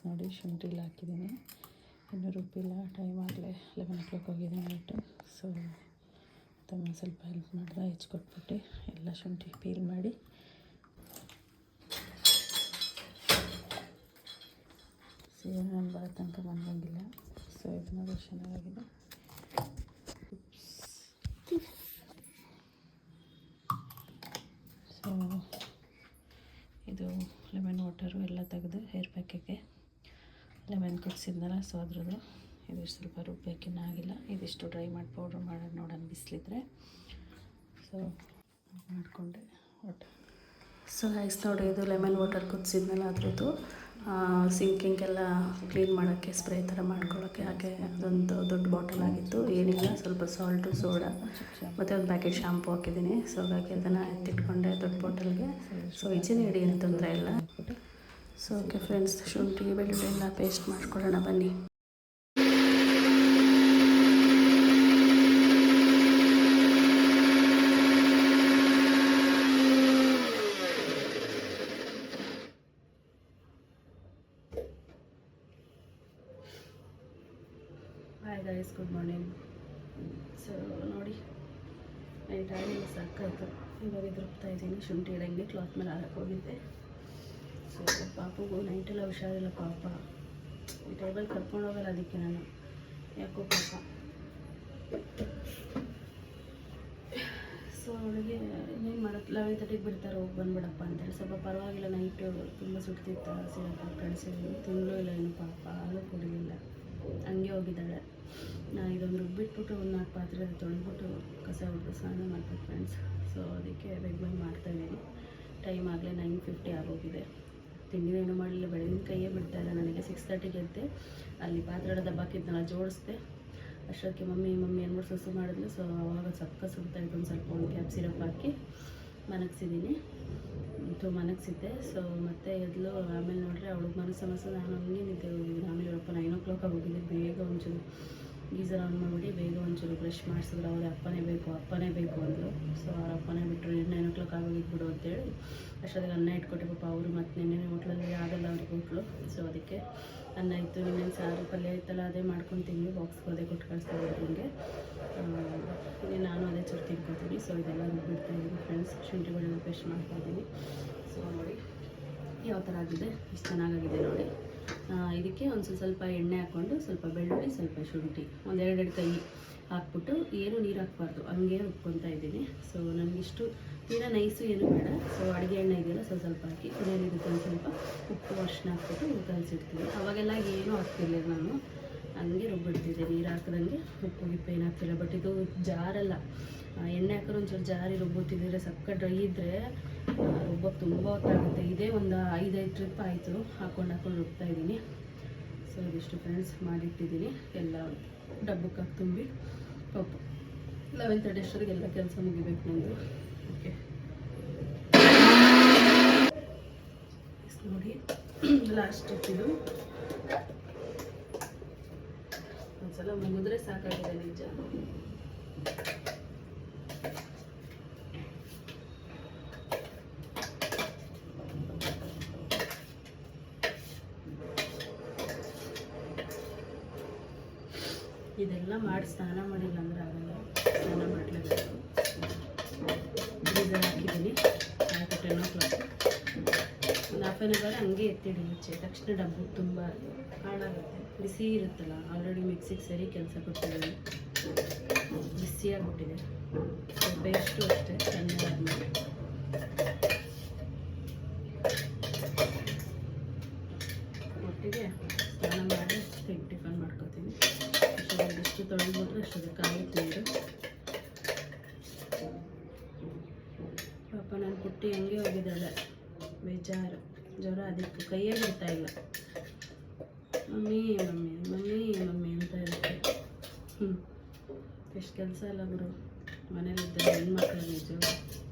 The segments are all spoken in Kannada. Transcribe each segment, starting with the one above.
ನೋಡಿ ಶುಂಠಿಲಿ ಹಾಕಿದ್ದೀನಿ, ಇನ್ನೂ ರುಬ್ಬಿಲ್ಲ. ಟೈಮ್ ಆಗಲೇ 11 o'clock ಆಗಿದೆ ನೈಟು. ಸೊ ತಮ್ಮ ಸ್ವಲ್ಪ ಹೆಲ್ಪ್ ಮಾಡಿದೆ, ಹೆಚ್ಚಿಕೊಟ್ಬಿಟ್ಟು ಎಲ್ಲ ಶುಂಠಿ ಪೀಲ್ ಮಾಡಿ ಸೀರೆ ನಾನು ಬರೋ ತನಕ ಬಂದಂಗಿಲ್ಲ. ಸೊ ಇದು ನೋಡಿ ಚೆನ್ನಾಗಿದೆ. ಸೊ ಇದು ಲೆಮನ್ ವಾಟರು ಎಲ್ಲ ತೆಗೆದು ಹೇರ್ ಪ್ಯಾಕಿಗೆ ಲೆಮನ್ ಕುದಿಸಿದ್ನಲ್ಲ, ಸೊ ಅದ್ರದ್ದು ಇದು ಸ್ವಲ್ಪ ರುಬ್ಬೇಕಿನ್ನಾಗಿಲ್ಲ. ಇದಿಷ್ಟು ಡ್ರೈ ಮಾಡಿ ಪೌಡ್ರ್ ಮಾಡೋದು ನೋಡೋಣ ಬಿಸಿಲಿದ್ರೆ. ಸೊ ಮಾಡಿಕೊಂಡೆ ಒಟ್ಟು. ಸೊ ಐಸ್ ನೋಡಿ, ಇದು ಲೆಮನ್ ವಾಟರ್ ಕುದಿಸಿದ್ನಲ್ಲ ಅದ್ರದ್ದು ಸಿಂಕಿಂಗೆಲ್ಲ ಕ್ಲೀನ್ ಮಾಡೋಕ್ಕೆ ಸ್ಪ್ರೇ ಥರ ಮಾಡ್ಕೊಳ್ಳೋಕ್ಕೆ. ಹಾಗೆ ಅದೊಂದು ದೊಡ್ಡ ಬಾಟಲ್ ಆಗಿತ್ತು, ಏನಿಲ್ಲ ಸ್ವಲ್ಪ ಸಾಲ್ಟು, ಸೋಡಾ ಮತ್ತು ಒಂದು ಪ್ಯಾಕೆಟ್ ಶಾಂಪು ಹಾಕಿದ್ದೀನಿ. ಸೊ ಹಾಗಾಗಿ ಅದನ್ನು ಎತ್ತಿಟ್ಕೊಂಡೆ ದೊಡ್ಡ ಬಾಟಲ್ಗೆ. ಸೊ ಈಚಿನ ಹಿಡಿ ಏನು ತೊಂದರೆ ಇಲ್ಲ. ಸೊ ಓಕೆ ಫ್ರೆಂಡ್ಸ್, ಶುಂಠಿ ಬೆಳ್ಳುಳ್ಳಿ ಎಲ್ಲ ಪೇಸ್ಟ್ ಮಾಡ್ಕೊಳ್ಳೋಣ ಬನ್ನಿ. Hi guys, good morning. So ನೋಡಿ, ನೈಟ್ ಆಗಿ ಸಾಕಾಯಿತು. ಇವಾಗ ಇದು ರುಬ್ತಾ ಇದ್ದೀನಿ. ಶುಂಠಿ ಇಡಂಗೆ ಕ್ಲಾತ್ ಮೇಲೆ ಹಾಕಿ ಹೋಗಿದ್ದೆ. ಸೊ ಪಾಪಗೂ ನೈಟೆಲ್ಲ ಹುಷಾರಿಲ್ಲ ಪಾಪ. ಈ ಟೈಬಲ್ ಕರ್ಕೊಂಡು ಹೋಗಲ್ಲ, ಅದಕ್ಕೆ ನಾನು ಯಾಕೋ ಪಾಪ. ಸೊ ಅವಳಿಗೆ ಇನ್ನೇನು ಮಾಡೋದು, 11:30ಗೆ ಬಿಡ್ತಾರೆ, ಹೋಗಿ ಬಂದುಬಿಡಪ್ಪ ಅಂತೇಳಿ. ಸ್ವಲ್ಪ ಪರವಾಗಿಲ್ಲ, ನೈಟು ತುಂಬ ಸುಡ್ತಿತ್ತು. ಸಿರಪ್ಪ ಕಳಿಸಿದ್ದೀನಿ, ತಿನ್ನಲೂ ಇಲ್ಲ ಏನು ಪಾಪ, ಹಾಲು ಕುಡಿಲಿಲ್ಲ, ಹಂಗೆ ಹೋಗಿದ್ದಾಳೆ. ನಾನು ಇದೊಂದು ರುಬ್ಬಿಟ್ಬಿಟ್ಟು ಒಂದು 4 ಪಾತ್ರೆ ತೊಳೆದ್ಬಿಟ್ಟು ಕಸ ಹೊಡೆದು ಸ್ನಾನ ಮಾಡ್ಬೇಕು ಫ್ರೆಂಡ್ಸ್. ಸೊ ಅದಕ್ಕೆ ಬೇಗ ಮಾಡ್ತಾಯಿದ್ದೀನಿ. ಟೈಮ್ ಆಗಲೇ 9:50 ಆಗೋಗಿದೆ. ತಿಂಡಿನೇನು ಮಾಡಲಿಲ್ಲ, ಬೆಳಗಿನ ಕೈಯೇ ಬಿಡ್ತಾಯಿಲ್ಲ ನನಗೆ. 6:30ಗೆ ಎದ್ದೆ, ಅಲ್ಲಿ ಪಾತ್ರೆ ದಬ್ಬಾಕಿದ್ನಲ್ಲ ಜೋಡಿಸ್ದೆ. ಅಷ್ಟೊತ್ತಿಗೆ ಮಮ್ಮಿ ಅಂದ್ಬಿಟ್ಟು ಸುಸು ಮಾಡಿದ್ಲು. ಸೊ ಅವಾಗ ಸಕ್ಕ ಸುಡ್ತಾಯಿತ್ತು. ಒಂದು ಸ್ವಲ್ಪ ಒಂದು ಕ್ಯಾಪ್ ಸಿರಪ್ ಹಾಕಿ ಮನಗಿಸಿದ್ದೀನಿ, ಮನಗಿಸಿದ್ದೆ. ಸೊ ಮತ್ತೆ ಎದ್ಲು. ಆಮೇಲೆ ನೋಡ್ರೆ ಅವಳಿಗೆ ಮನಸ್ಸು ನಾನು ಹಂಗೆ ನಿದ್ದೆ ಹೋಗಿದ್ದೀನಿ. ಆಮೇಲೆ 9 o'clock ಆಗೋಗಿದೆ. ಬೇಗ ಒಂಚೂರು ಗೀಸರ್ ಆನ್ ಮಾಡಿಬಿಟ್ಟು ಬೇಗ ಒಂಚೂರು ಬ್ರಷ್ ಮಾಡಿಸಿದ್ರು. ಅವ್ರು ಅಪ್ಪನೇ ಬೇಕು ಅಂದರು. ಸೊ ಅವ್ರ ಅಪ್ಪನೇ ಬಿಟ್ಟರು. 9 o'clock ಆಗೋಗಿದ್ಬಿಡು ಅಂತೇಳಿ ಅಷ್ಟೊತ್ತಿಗೆ ಅನ್ನ ಇಟ್ಕೊಟ್ಟೆ. ಪಾಪ ಅವರು ಮತ್ತು ನೆನ್ನೆ ಹೋಟ್ಲಲ್ಲಿ ಆಗಲ್ಲ ಅವ್ರಿಗೆ ಹೋಟ್ಲು. ಸೊ ಅದಕ್ಕೆ ಅನ್ನ ಇತ್ತು, ಇನ್ನೇನು ಸಾರು ಪಲ್ಯ ಇತ್ತಲ್ಲ, ಅದೇ ಮಾಡ್ಕೊಂಡು ತಿಂದು ಬಾಕ್ಸ್ಗೆ ಅದೇ ಕೊಟ್ಟು ಕಳಿಸ್ತಾ ಇದ್ದೀನಿ. ನಾನು ಅದೇ ಚೂರು ತಿನ್ಕೊತೀನಿ. ಸೊ ಇದೆಲ್ಲ ಬಿಡ್ತಾಯಿದ್ದೀನಿ ಫ್ರೆಂಡ್ಸ್. ಶುಂಠಿ ಬೆಳ್ಳುಳ್ಳಿ ಪೇಸ್ಟ್ ಮಾಡ್ತಾಯಿದ್ದೀನಿ. ಸೊ ನೋಡಿ ಯಾವ ಥರ ಆಗಿದೆ, ಇಷ್ಟು ಚೆನ್ನಾಗಾಗಿದೆ ನೋಡಿ. ಇದಕ್ಕೆ ಒಂದು ಸ್ವಲ್ಪ ಎಣ್ಣೆ ಹಾಕ್ಕೊಂಡು ಸ್ವಲ್ಪ ಬೆಳ್ಳುಳ್ಳಿ, ಸ್ವಲ್ಪ ಶುಂಠಿ, ಒಂದು 2 ಕೈ ಹಾಕ್ಬಿಟ್ಟು ಏನು ನೀರು ಹಾಕ್ಬಾರ್ದು, ಹಂಗೆ ರುಬ್ಕೊತಾ ಇದ್ದೀನಿ. ಸೊ ನನಗಿಷ್ಟು ತೀರಾ ನೈಸು ಏನು ಬೇಡ. ಸೊ ಅಡುಗೆ ಎಣ್ಣೆ ಇದೆಯಲ್ಲ, ಸ್ವಲ್ಪ ಹಾಕಿ ಇದಕ್ಕೆ ಒಂದು ಸ್ವಲ್ಪ ಉಪ್ಪು ಅರಿಶಿನ ಹಾಕ್ಬಿಟ್ಟು ಕಲಸಿಡ್ತೀನಿ. ಅವಾಗೆಲ್ಲ ಏನೂ ಹಾಕ್ತಿರ್ಲಿಲ್ಲ, ನಾನು ಹಂಗೆ ರುಬ್ಬಿಡ್ತಿದ್ದೆ, ನೀರು ಹಾಕಿದಂಗೆ. ಉಪ್ಪು ಗಿಪ್ಪು ಏನು ಹಾಕ್ತಿಲ್ಲ. ಬಟ್ ಇದು ಜಾರಲ್ಲ, ಎಣ್ಣೆ ಹಾಕಿದ್ರೆ ಒಂಚೂರು ಜಾರಿ ರುಬ್ಬುತ್ತಿದ್ದರೆ ಸಕ್ಕ ಡ್ರೈ ಇದ್ದರೆ ರುಬ್ಬಕ್ಕೆ ತುಂಬ ಹೊತ್ತಾಗುತ್ತೆ. ಇದೇ ಒಂದು 5 ಟ್ರಿಪ್ ಆಯಿತು ಹಾಕ್ಕೊಂಡು ರುಬ್ತಾ ಇದ್ದೀನಿ. ಸೊ ಇದಿಷ್ಟು ಫ್ರೆಂಡ್ಸ್ ಮಾಡಿಟ್ಟಿದ್ದೀನಿ. ಎಲ್ಲ ಡಬ್ಬಕ್ಕೆ ಹಾಕಿ ತುಂಬಿ ಪಾಪು 11:30 ಅಷ್ಟೊತ್ತಿಗೆ ಎಲ್ಲ ಕೆಲಸ ಮುಗಿಬೇಕು ನಂದು. ಓಕೆ ನೋಡಿ, ಲಾಸ್ಟ್ ಟ್ರಿಪ್ ಇದು. ಒಂದ್ಸಲ ಮುಗಿದ್ರೆ ಸಾಕಾಗಿದೆ ನಿಜ. ಇದೆಲ್ಲ ಮಾಡಿ ಸ್ನಾನ ಮಾಡಿಲ್ಲ ಅಂದ್ರೆ ಆಗಲ್ಲ, ಸ್ನಾನ ಮಾಡಲೇಬೇಕು. ಗೀಸರ್ ಹಾಕಿದ್ದೀನಿ. ಆಯಿತು 10 o'clock. ಒಂದು 1/2 hour ಹಂಗೆ ಎತ್ತಿಡಿ. ಮುಚ್ಚೆ ತಕ್ಷಣ ಡಬ್ಬು ತುಂಬ ಹಾಳಾಗುತ್ತೆ. ಬಿಸಿ ಇರುತ್ತಲ್ಲ, ಆಲ್ರೆಡಿ ಮಿಕ್ಸಿಗೆ ಸರಿ ಕೆಲಸ ಕೊಟ್ಟಿದ್ದೀನಿ, ಬಿಸಿಯಾಗಿಬಿಟ್ಟಿದೆ. ಪೇಸ್ಟು ಅಷ್ಟೇ ಚೆನ್ನಾಗಾದ್ಮೇಲೆ ಒಟ್ಟಿಗೆ ಸ್ನಾನ ಮಾಡಿ ಟಿಫನ್ ಮಾಡ್ಕೊತೀನಿ. ಎಷ್ಟು ತೊಳೆದ್ಬಿಟ್ರೆ ಅಷ್ಟೊಂದು ಆಗುತ್ತೆ ನೀರು. ಪಾಪ ನಾನು ಪುಟ್ಟಿ ಹಂಗೆ ಹೋಗಿದ್ದಾಳೆ, ಬೇಜಾರು, ಜ್ವರ, ಅದಕ್ಕೆ ಕೈಯೇ ಬಿಡ್ತಾ ಇಲ್ಲ. ಮಮ್ಮಿ ಅಂತ ಇರುತ್ತೆ. ಎಷ್ಟು ಕೆಲಸ ಇಲ್ಲ ಗುರು ಮನೇಲಿದ್ದರೆ ಹೆಣ್ಮಕ್ಳು. ನಿಜ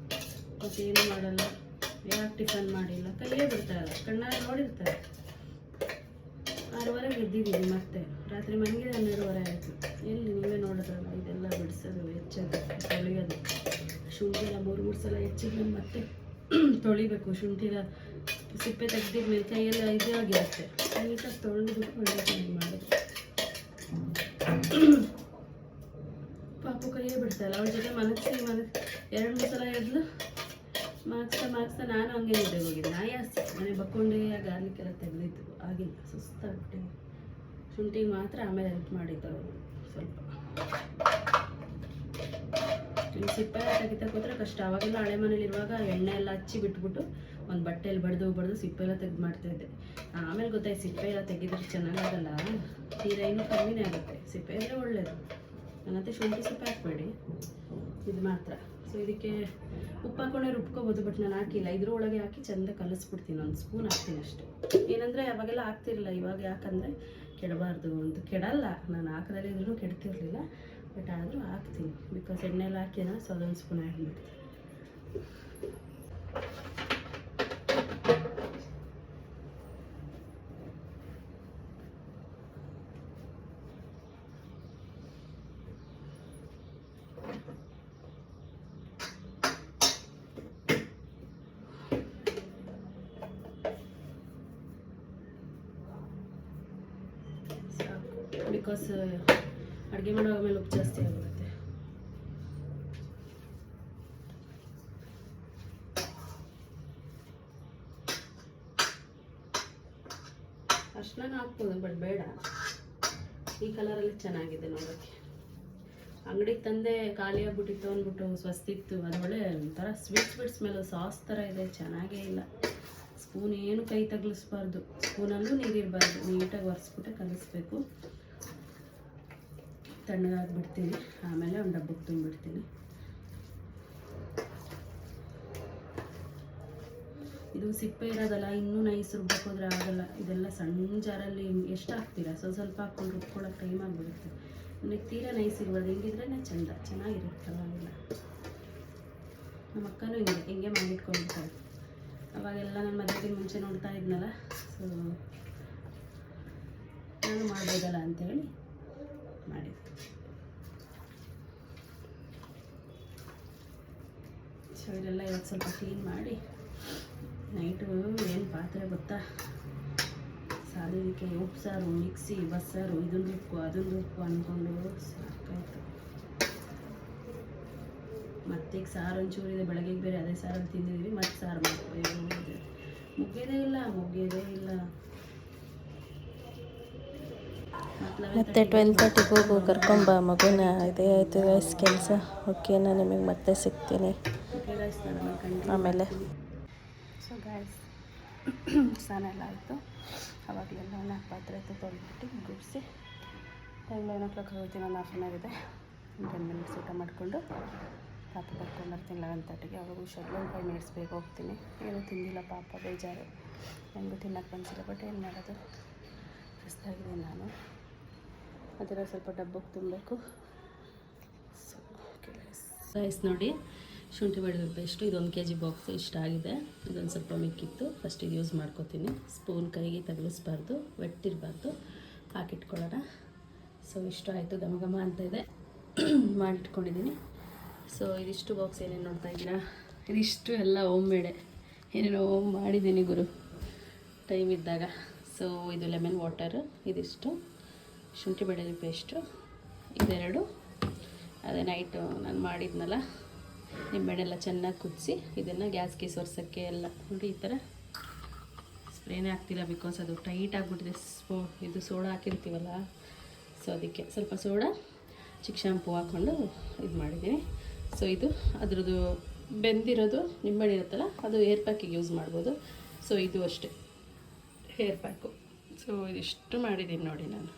ಮತ್ತೇನು ಮಾಡಲ್ಲ, ಯಾಕೆ ಟಿಫನ್ ಮಾಡಿಲ್ಲ, ಕೈಯೇ ಬಿಡ್ತಾ ಇಲ್ಲ. ಕಣ್ಣಾರೆ ನೋಡಿರ್ತಾರೆ. 6:30 ಎದ್ದಿದ್ದೀನಿ. ಮತ್ತೆ ರಾತ್ರಿ ಮನೆಗೆ 12:30 ಆಯಿತು. ಎಲ್ಲಿ ನೀವೇ ನೋಡಿದ್ರಲ್ಲ, ಇದೆಲ್ಲ ಬಿಡಿಸೋದು, ಹೆಚ್ಚೋದು, ತೊಳೆಯೋದು. ಶುಂಠಿ ಎಲ್ಲ 3 ಸಲ ಹೆಚ್ಚಿಗೆ ಮತ್ತೆ ತೊಳಿಬೇಕು. ಶುಂಠಿಲ ಸಿಪ್ಪೆ ತೆಗ್ದಿದ್ಮೇಲೆ ಕೈಯೆಲ್ಲ ಇದಾಗಿರುತ್ತೆ, ನೀಟಾಗಿ ತೊಳೆದ್ಬಿಟ್ಟು ಒಳ್ಳೆ ಕ್ಲೀನ್ ಮಾಡೋದು. ಪಾಪು ಕೈಯೇ ಬಿಡ್ತಾಯಿಲ್ಲ, ಅವಳ ಜೊತೆ ಮನಸ್ಸಿ 2-3 ಸಲ ಎದ್ಲು ಮಾರ್ಕ್ಸ್ತಾ ನಾನು ಹಂಗೆ ನಿದ್ದೆಗೆ ಹೋಗಿದ್ದೆ. ಆಯಾಸ ಮನೆ ಬಕ್ಕೊಂಡೆ ಗಾರ್ಲಿಕ್ ಎಲ್ಲ ತೆಗೆದಿತ್ತು, ಆಗಿಲ್ಲ, ಸುಸ್ತಾಗ್ಬಿಟ್ಟೆ. ಶುಂಠಿಗೆ ಮಾತ್ರ ಆಮೇಲೆ ಹೆಲ್ಪ್ ಮಾಡಿದ್ದು ಅವರು ಸ್ವಲ್ಪ. ಈ ಸಿಪ್ಪೆ ತೆಗಿತಕ್ಕೆ ಹೋದ್ರೆ ಕಷ್ಟ. ಅವಾಗೆಲ್ಲ ಹಳೆ ಮನೇಲಿರುವಾಗ ಎಣ್ಣೆ ಎಲ್ಲ ಹಚ್ಚಿ ಬಿಟ್ಬಿಟ್ಟು ಒಂದು ಬಟ್ಟೆಯಲ್ಲಿ ಬಡ್ದು ಸಿಪ್ಪೆ ಎಲ್ಲ ತೆಗೆದು ಮಾಡ್ತಾಯಿದ್ದೆ. ಆಮೇಲೆ ಗೊತ್ತಾಯ್ತು ಸಿಪ್ಪೆ ಎಲ್ಲ ತೆಗೆದ್ರೆ ಚೆನ್ನಾಗಾಗಲ್ಲ, ತೀರಾ ಇನ್ನೂ ಕಮ್ಮಿನೇ ಆಗುತ್ತೆ. ಸಿಪ್ಪೆ ಅಂದರೆ ಒಳ್ಳೆಯದು. ನನ್ನತ್ತೆ ಶುಂಠಿ ಸಿಪ್ಪೆ ಹಾಕಬೇಡಿ, ಇದು ಮಾತ್ರ. ಸೊ ಇದಕ್ಕೆ ಉಪ್ಪು ಹಾಕೊಂಡೆ ರುಬ್ಕೋಬೋದು, ಬಟ್ ನಾನು ಹಾಕಿಲ್ಲ. ಇದ್ರೊಳಗೆ ಹಾಕಿ ಚೆಂದ ಕಲಿಸ್ಬಿಡ್ತೀನಿ, 1 ಸ್ಪೂನ್ ಹಾಕ್ತೀನಿ ಅಷ್ಟೇ. ಏನಂದರೆ ಅವಾಗೆಲ್ಲ ಹಾಕ್ತಿರಲಿಲ್ಲ, ಇವಾಗ ಯಾಕಂದರೆ ಕೆಡಬಾರ್ದು ಅಂತ. ಕೆಡಲ್ಲ, ನಾನು ಹಾಕದಲ್ಲಿ ಇದ್ರೂ ಕೆಡ್ತಿರ್ಲಿಲ್ಲ, ಬಟ್ ಆದರೂ ಹಾಕ್ತೀನಿ ಬಿಕಾಸ್ ಎಣ್ಣೆ ಎಲ್ಲ ಹಾಕಿನ. ಸೊ ಅದೊಂದು ಸ್ಪೂನ್ ಹಾಕ್ಬಿಡ್ತೀನಿ. ಬಿಕಾಸ್ ಅಡುಗೆ ಮಾಡೋ ಮೇಲೆ ಉಪ್ಪು ಜಾಸ್ತಿ ಆಗಿಬಿಡುತ್ತೆ. ಅಷ್ಟನ್ನ ಹಾಕ್ಬೋದು, ಬಟ್ ಬೇಡ. ಈ ಕಲರಲ್ಲಿ ಚೆನ್ನಾಗಿದೆ ನೋಡೋಕ್ಕೆ. ಅಂಗಡಿಗೆ ತಂದೆ ಖಾಲಿ ಆಗ್ಬಿಟ್ಟಿತ್ತು ಅಂದ್ಬಿಟ್ಟು ಸ್ವಸ್ತಿತ್ತು. ಅದೊಳ್ಳೆ ಒಂಥರ ಸ್ವೀಟ್ ಸ್ಮೆಲ್ಲು, ಸಾಸ್ ಥರ ಇದೆ, ಚೆನ್ನಾಗೇ ಇಲ್ಲ. ಸ್ಪೂನ್ ಏನು ಕೈ ತಗಲಿಸ್ಬಾರ್ದು, ಸ್ಪೂನಲ್ಲೂ ನೀರಿರಬಾರ್ದು, ನೀಟಾಗಿ ಒರೆಸ್ಬಿಟ್ಟೆ ಕಲಿಸ್ಬೇಕು. ತಣ್ಣಗಾಗ್ಬಿಡ್ತೀನಿ, ಆಮೇಲೆ ಒಂದು ಡಬ್ಬಕ್ಕೆ ತುಂಬಿಡ್ತೀನಿ. ಇದು ಸಿಪ್ಪೆ ಇರೋದಲ್ಲ, ಇನ್ನೂ ನೈಸ್ ರುಬ್ಬೋದ್ರೆ ಆಗಲ್ಲ. ಇದೆಲ್ಲ ಸಣ್ಣ ಜಾರಲ್ಲಿ ಎಷ್ಟು ಹಾಕ್ತೀರಾ? ಸ್ವಲ್ಪ ಹಾಕ್ಕೊಂಡು ರುಬ್ಕೊಳ್ಳೋಕೆ ಟೈಮ್ ಆಗಿಬಿಡುತ್ತೆ. ನನಗೆ ತೀರಾ ನೈಸ್ ಇರ್ಬೋದು, ಹಿಂಗಿದ್ರೇ ಚೆನ್ನಾಗಿರುತ್ತಲ್ಲ. ಅವೆಲ್ಲ ನಮ್ಮ ಅಕ್ಕನೂ ಹಿಂಗೆ ಮಾಡಿಟ್ಕೊಂಡಿರ್ತಾರೆ. ಅವಾಗೆಲ್ಲ ನಾನು ಮದುವೆಗೆ ಮುಂಚೆ ನೋಡ್ತಾ ಇದ್ನಲ್ಲ, ಸೊ ನಾನು ಮಾಡ್ಬೋದಲ್ಲ ಅಂಥೇಳಿ ಮಾಡಿದ್ದು. ಸೊ ಇದೆಲ್ಲ ಇವತ್ತು ಸ್ವಲ್ಪ ಕ್ಲೀನ್ ಮಾಡಿ ನೈಟು ಏನು ಪಾತ್ರೆ ಗೊತ್ತಾ, ಸಾಲಿಗೆ ಉಪ್ಸಾರು, ಮಿಕ್ಸಿ, ಬಸ್ಸಾರು, ಇದೊಂದು ಉಪ್ಪು ಅದೊಂದು ಉಪ್ಪು ಅಂದ್ಕೊಂಡು ಸಾಕಾಯ್ತು. ಮತ್ತೀಗ ಸಾರು ಒಂಚೂರಿದೆ, ಬೆಳಗ್ಗೆಗೆ ಬೇರೆ ಅದೇ ಸಾರಲ್ಲಿ ತಿಂದಿದ್ದೀವಿ, ಮತ್ತೆ ಸಾರು ಮಾಡ್ತೀವಿ. ಮುಗಿಯೋದೇ ಇಲ್ಲ. ಮತ್ತೆ 12:30ಗೆ ಹೋಗು, ಕರ್ಕೊಂಬ ಮಗುನ. ಇದೇ ಆಯಿತು ಗೈಸ್ ಕೆಲಸ. ಓಕೆ, ನಾನು ನಿಮಗೆ ಮತ್ತೆ ಸಿಗ್ತೀನಿ ಆಮೇಲೆ. ಸೊ ಗೈಸ್, ಸ್ನಾನ ಎಲ್ಲ ಆಯಿತು. ಅವಾಗಲೆಲ್ಲ 4 ಪಾತ್ರೆ ತೊಳೆದ್ಬಿಟ್ಟು ಗುಡಿಸಿ ಟೈಮ್ 9 o'clock ಹೋಗ್ತೀನಿ. ಒಂದು 1/2 hour ಇದೆ. 10 minutes ಊಟ ಮಾಡಿಕೊಂಡು ಪಾಪ ಕರ್ಕೊಂಡ್ಬರ್ತೀನಿ 11:30ಗೆ. ಅವಾಗ ಶೆಡ್ಯೂಲ್ 5 minutes ಬೇಗ ಹೋಗ್ತೀನಿ. ಏನೂ ತಿಂದಿಲ್ಲ ಪಾಪ, ಬೇಜಾರು. ನನಗೂ ತಿನ್ನಕ್ಕೆ ಬಂದಿಲ್ಲ, ಬಟ್ ಏನು ಮಾಡೋದು, ಸುಸ್ತಾಗಿದ್ದೀನಿ ನಾನು. ಅದೆಲ್ಲ ಸ್ವಲ್ಪ ಡಬ್ಬಕ್ಕೆ ತುಂಬಬೇಕು. ಸೊ ರೈಸ್ ನೋಡಿ, ಶುಂಠಿ ಬೆಳ್ಳುಳ್ಳಿ ಪೇಸ್ಟು ಇದೊಂದು kg ಬಾಕ್ಸ್ ಇಷ್ಟ ಆಗಿದೆ. ಇದೊಂದು ಸ್ವಲ್ಪ ಮಿಕ್ಕಿತ್ತು, ಫಸ್ಟ್ ಇದು ಯೂಸ್ ಮಾಡ್ಕೋತೀನಿ. ಸ್ಪೂನ್ ಕೈಗೆ ತಗಲಿಸ್ಬಾರ್ದು, ವೆಟ್ಟಿರಬಾರ್ದು, ಹಾಕಿಟ್ಕೊಳ್ಳೋಣ. ಸೊ ಇಷ್ಟು ಆಯಿತು, ಘಮ ಅಂತ ಇದೆ, ಮಾಡಿಟ್ಕೊಂಡಿದ್ದೀನಿ. ಸೊ ಇದಿಷ್ಟು ಬಾಕ್ಸ್ ಏನೇನು ನೋಡ್ತಾ ಇದ್ದೀರಾ, ಇದಿಷ್ಟು ಎಲ್ಲ ಹೋಮ್ ಮೇಡೆ, ಏನೇನೋ ಮಾಡಿದ್ದೀನಿ ಗುರು ಟೈಮ್ ಇದ್ದಾಗ. ಸೊ ಇದು ಲೆಮನ್ ವಾಟರ್, ಇದಿಷ್ಟು ಶುಂಠಿ ಬೆಳ್ಳುಳ್ಳಿ ಪೇಸ್ಟು, ಇದೆರಡು ಅದೇ ನೈಟು ನಾನು ಮಾಡಿದ್ನಲ್ಲ ನಿಂಬೆಹಣ್ಣೆಲ್ಲ ಚೆನ್ನಾಗಿ ಕುದಿಸಿ ಇದನ್ನು ಗ್ಯಾಸ್ಗೆ ಸೋರ್ಸೋಕ್ಕೆ ಎಲ್ಲ ನೋಡಿ. ಈ ಥರ ಸ್ಪ್ರೇನೇ ಆಗ್ತಿಲ್ಲ ಬಿಕಾಸ್ ಅದು ಟೈಟ್ ಆಗಿಬಿಟ್ಟಿದೆ. ಇದು ಸೋಡಾ ಹಾಕಿರ್ತೀವಲ್ಲ, ಸೊ ಅದಕ್ಕೆ ಸ್ವಲ್ಪ ಸೋಡಾ, ಚಿಕ್ಕ ಶಾಂಪೂ ಹಾಕ್ಕೊಂಡು ಇದು ಮಾಡಿದ್ದೀನಿ. ಸೊ ಇದು ಅದ್ರದ್ದು ಬೆಂದಿರೋದು ನಿಂಬೆಹಣ್ಣು ಇರುತ್ತಲ್ಲ, ಅದು ಹೇರ್ ಪ್ಯಾಕಿಗೆ ಯೂಸ್ ಮಾಡ್ಬೋದು. ಸೊ ಇದು ಅಷ್ಟೇ ಹೇರ್ ಪ್ಯಾಕು. ಸೊ ಇದಿಷ್ಟು ಮಾಡಿದ್ದೀನಿ ನೋಡಿ ನಾನು.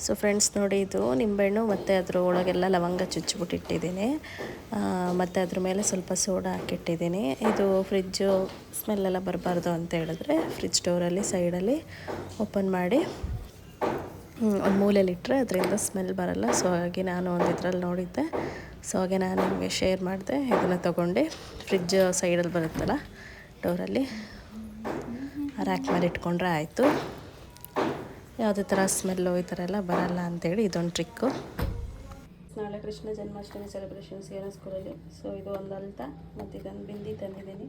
ಸೊ ಫ್ರೆಂಡ್ಸ್ ನೋಡಿ, ಇದು ನಿಂಬೆಹಣ್ಣು ಮತ್ತು ಅದ್ರ ಒಳಗೆಲ್ಲ ಲವಂಗ ಚುಚ್ಚಿಬಿಟ್ಟಿಟ್ಟಿದ್ದೀನಿ, ಮತ್ತು ಅದ್ರ ಮೇಲೆ ಸ್ವಲ್ಪ ಸೋಡಾ ಹಾಕಿಟ್ಟಿದ್ದೀನಿ. ಇದು ಫ್ರಿಜ್ಜು ಸ್ಮೆಲ್ಲೆಲ್ಲ ಬರಬಾರ್ದು ಅಂತ ಹೇಳಿದ್ರೆ ಫ್ರಿಜ್ ಡೋರಲ್ಲಿ ಸೈಡಲ್ಲಿ ಓಪನ್ ಮಾಡಿ ಒಂದು ಮೂಲೆಯಲ್ಲಿಟ್ಟರೆ ಅದರಿಂದ ಸ್ಮೆಲ್ ಬರಲ್ಲ. ಸೊ ಹಾಗೆ ನಾನು ಒಂದು ಇದರಲ್ಲಿ ನೋಡಿದ್ದೆ, ಸೊ ಹಾಗೆ ನಾನು ನಿಮಗೆ ಶೇರ್ ಮಾಡಿದೆ. ಇದನ್ನು ತೊಗೊಂಡು ಫ್ರಿಜ್ ಸೈಡಲ್ಲಿ ಬರುತ್ತಲ್ಲ ಡೋರಲ್ಲಿ, ರ್ಯಾಕ್ ಮೇಲೆ ಇಟ್ಕೊಂಡ್ರೆ ಆಯಿತು. ಯಾವುದೇ ಥರ ಸ್ಮೆಲ್ಲು ಈ ಥರ ಎಲ್ಲ ಬರಲ್ಲ ಅಂತೇಳಿ ಇದೊಂದು ಟ್ರಿಕ್ಕು. ನಾಳೆ ಕೃಷ್ಣ ಜನ್ಮಾಷ್ಟಮಿ ಸೆಲೆಬ್ರೇಷನ್ಸ್ ಏನೋ ಸ್ಕೂಲಲ್ಲಿ. ಸೊ ಇದು ಒಂದು ಅಲ್ತಾ ಮತ್ತು ಇದೊಂದು ಬಿಂದಿ ತಂದಿದ್ದೀನಿ.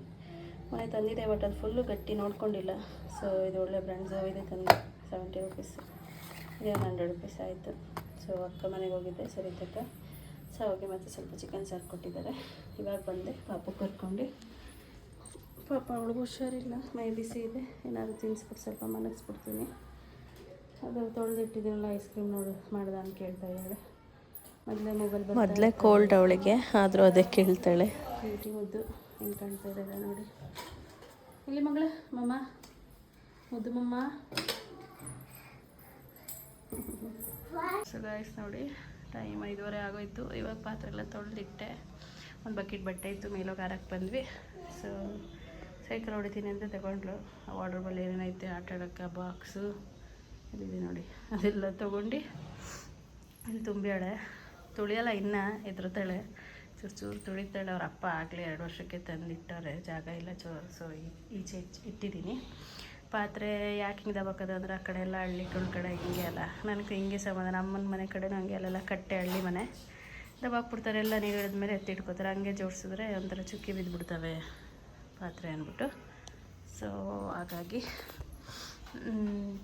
ಮನೆ ತಂದಿದೆ, ಬಟ್ ಅದು ಫುಲ್ಲು ಗಟ್ಟಿ ನೋಡ್ಕೊಂಡಿಲ್ಲ. ಸೊ ಇದು ಒಳ್ಳೆ ಬ್ರ್ಯಾಂಡ್ಸು ಇದೆ ತಂದು 70 ರುಪೀಸ್, ಇದೇ 100 ರುಪೀಸ್ ಆಯಿತು. ಸೊ ಅಕ್ಕ ಮನೆಗೆ ಹೋಗಿದ್ದೆ ಸರಿತಕ್ಕ. ಸೊ ಹೋಗಿ ಮತ್ತು ಸ್ವಲ್ಪ ಚಿಕನ್ ಸಾರು ಕೊಟ್ಟಿದ್ದಾರೆ. ಇವಾಗ ಬಂದೆ ಪಾಪು ಕರ್ಕೊಂಡು. ಪಾಪ ಅವಳಿಗೆ ಹುಷಾರಿಲ್ಲ, ಮೈ ಬಿಸಿ ಇದೆ, ಏನಾದರೂ ತಿನ್ನಿಸ್ಬಿಟ್ಟು ಸ್ವಲ್ಪ ಮನಗಿಸ್ಬಿಡ್ತೀನಿ. ಅದು ತೊಳೆದಿಟ್ಟಿದ್ದೀನಲ್ಲ ಐಸ್ ಕ್ರೀಮ್ ಮಾಡ್ದೆ ಅಂತ ಕೇಳ್ತಾ ಇದ್ದಾಳೆ. ಮೊದಲೇ ಕೋಲ್ಡ್ ಅವಳಿಗೆ, ಆದರೂ ಅದೇ ಕೇಳ್ತಾಳೆ. ಬ್ಯೂಟಿ ಮುದ್ದು ಹೆಂಗೆ ಕಾಣ್ತಾ ಇದ್ದಾಳೆ ನೋಡಿ. ಇಲ್ಲಿ ಮಗಳೇ ಮಮ್ಮ, ಮುದ್ದು ಮಮ್ಮ. ಸೊ ಗಾಯ್ಸ್ ನೋಡಿ, ಟೈಮ್ 5:30 ಆಗೋಯ್ತು. ಇವಾಗ ಪಾತ್ರೆ ಎಲ್ಲ ತೊಳೆದಿಟ್ಟೆ, ಒಂದು ಬಕೆಟ್ ಬಟ್ಟೆ ಇತ್ತು, ಮೇಲೋಗಿ ಹಾರಕ್ಕೆ ಬಂದ್ವಿ. ಸೊ ಸೈಕಲ್ ಹೊಡಿತೀನಿ ಅಂತ ತಗೊಂಡ್ಲು. ಆ ವಾಟರ್ ಬಾಲ್ ಏನೇನೈತೆ ಆಟ ಆಡೋಕ್ಕೆ ಬಾಕ್ಸು ಇದಿದೆ ನೋಡಿ, ಅದೆಲ್ಲ ತೊಗೊಂಡು ಇಲ್ಲಿ ತುಂಬ್ಯಾಳೆ. ತುಳಿಯಲ್ಲ ಇನ್ನೂ, ಎದುರುತ್ತಾಳೆ, ಚೂರು ತುಳಿತಾಳೆ. ಅವ್ರ ಅಪ್ಪ ಆಗಲೇ 2 ವರ್ಷಕ್ಕೆ ತಂದಿಟ್ಟವ್ರೆ, ಜಾಗ ಇಲ್ಲ. ಸೊ ಈಚೆ ಇಟ್ಟಿದ್ದೀನಿ. ಪಾತ್ರೆ ಯಾಕೆ ಹಿಂಗೆ ದಬಾಕೋದು ಅಂದರೆ ಆ ಕಡೆ ಎಲ್ಲ ಹಳ್ಳಿಗಳ ಕಡೆ ಹಿಂಗೆ ಅಲ್ಲ, ನನಗೆ ಹಿಂಗೆ ಸಮಾಧಾನ. ಅಮ್ಮನ ಮನೆ ಕಡೆನೂ ಹಂಗೆ, ಅಲ್ಲೆಲ್ಲ ಕಟ್ಟೆ ಹಳ್ಳಿ ಮನೆ, ದಬಾಕ್ಬಿಡ್ತಾರೆ, ಎಲ್ಲ ನೀರು ಹಿಡಿದ್ಮೇಲೆ ಎತ್ತಿಟ್ಕೋತಾರೆ. ಹಂಗೆ ಜೋಡಿಸಿದ್ರೆ ಒಂಥರ ಚುಕ್ಕಿ ಬಿದ್ದುಬಿಡ್ತವೆ ಪಾತ್ರೆ ಅಂದ್ಬಿಟ್ಟು. ಸೊ ಹಾಗಾಗಿ